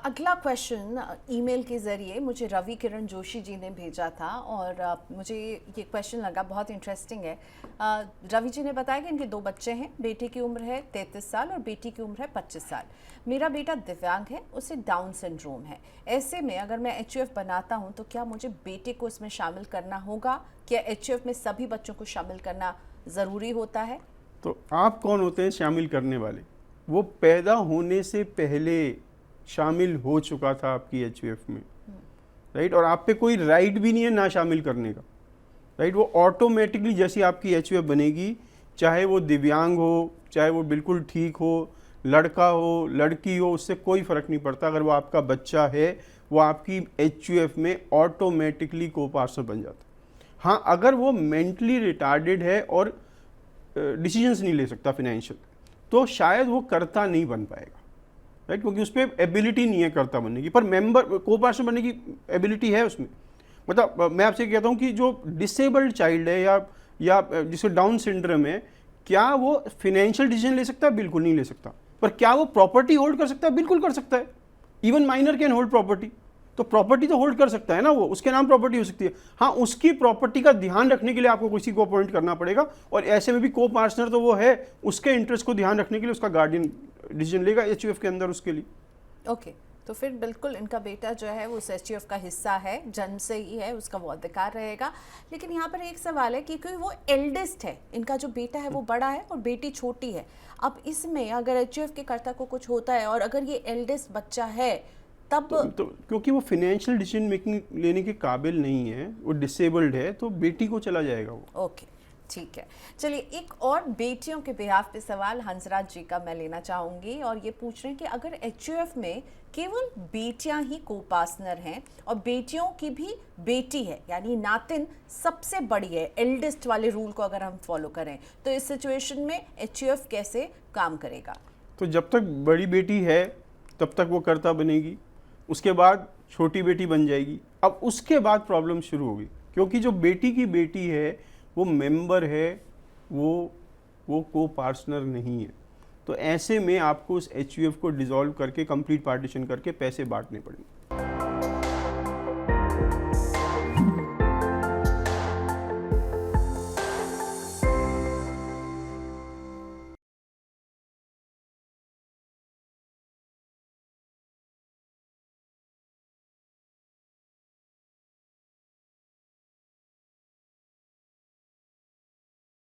अगला question email के ज़रिए मुझे रवि किरण जोशी जी ने भेजा था और मुझे ये क्वेश्चन लगा बहुत इंटरेस्टिंग है। रवि जी ने बताया कि इनके 2 बच्चे हैं, बेटे की उम्र है 33 साल और बेटी की उम्र है 25 साल। मेरा बेटा दिव्यांग है, उसे डाउन सिंड्रोम है। ऐसे में अगर मैं HUF बनाता हूँ तो क्या मुझे बेटे को इसमें शामिल करना होगा? क्या HUF में सभी बच्चों को शामिल करना ज़रूरी होता है? तो आप कौन होते हैं शामिल करने वाले? वो पैदा होने से पहले शामिल हो चुका था आपकी HUF में, राइट? और आप पे कोई राइट भी नहीं है ना शामिल करने का, राइट? वो ऑटोमेटिकली जैसी आपकी HUF बनेगी, चाहे वो दिव्यांग हो, चाहे वो बिल्कुल ठीक हो, लड़का हो लड़की हो, उससे कोई फ़र्क नहीं पड़ता। अगर वो आपका बच्चा है, वो आपकी HUF में ऑटोमेटिकली को पार्टनर बन जाता है। हाँ, अगर वो मेंटली रिटार्डेड है और डिसीजंस नहीं ले सकता फाइनेंशियल, तो शायद वो कर्ता नहीं बन पाएगा, राइट? क्योंकि उस पर एबिलिटी नहीं है कर्ता बनने की, पर मेंबर को पार्टनर बनने की एबिलिटी है उसमें। मतलब मैं आपसे कहता हूँ कि जो डिसेबल्ड चाइल्ड है या जिसको डाउन सिंड्रोम है, क्या वो फाइनेंशियल डिसीजन ले सकता है? बिल्कुल नहीं ले सकता। पर क्या वो प्रॉपर्टी होल्ड कर सकता है? बिल्कुल कर सकता है। Even minor can hold property. तो प्रॉपर्टी तो होल्ड कर सकता है ना, वो उसके नाम प्रॉपर्टी हो सकती है। हाँ, उसकी प्रॉपर्टी का ध्यान रखने के लिए आपको किसी को अपॉइंट करना पड़ेगा, और ऐसे में भी को पार्टनर तो वो है, उसके इंटरेस्ट को ध्यान रखने के लिए उसका गार्डियन डिसीजन लेगा HUF के अंदर उसके लिए। ओके, तो फिर बिल्कुल इनका बेटा जो है वो उस HUF का हिस्सा है, जन्म से ही है, उसका वो अधिकार रहेगा। लेकिन यहाँ पर एक सवाल है कि क्योंकि वो एल्डेस्ट है, इनका जो बेटा है वो बड़ा है और बेटी छोटी है। अब इसमें अगर HUF के कर्ता को कुछ होता है और अगर ये एल्डेस्ट बच्चा है तब तो क्योंकि वो फाइनेंशियल डिसीजन मेकिंग लेने के काबिल नहीं है, वो डिसेबल्ड है, तो बेटी को चला जाएगा वो। ओके, ठीक है। चलिए, एक और बेटियों के बिहाफ पे सवाल हंसराज जी का मैं लेना चाहूँगी और ये पूछ रहे हैं कि अगर HUF में केवल बेटियां ही को पार्टनर हैं और बेटियों की भी बेटी है, यानी नातिन सबसे बड़ी है, एल्डेस्ट वाले रूल को अगर हम फॉलो करें, तो इस सिचुएशन में HUF कैसे काम करेगा? तो जब तक बड़ी बेटी है तब तक वो कर्ता बनेगी, उसके बाद छोटी बेटी बन जाएगी। अब उसके बाद प्रॉब्लम शुरू होगी, क्योंकि जो बेटी की बेटी है वो मेंबर है, वो को पार्टनर नहीं है। तो ऐसे में आपको उस HUF को डिसॉल्व करके कंप्लीट पार्टीशन करके पैसे बांटने पड़ेंगे।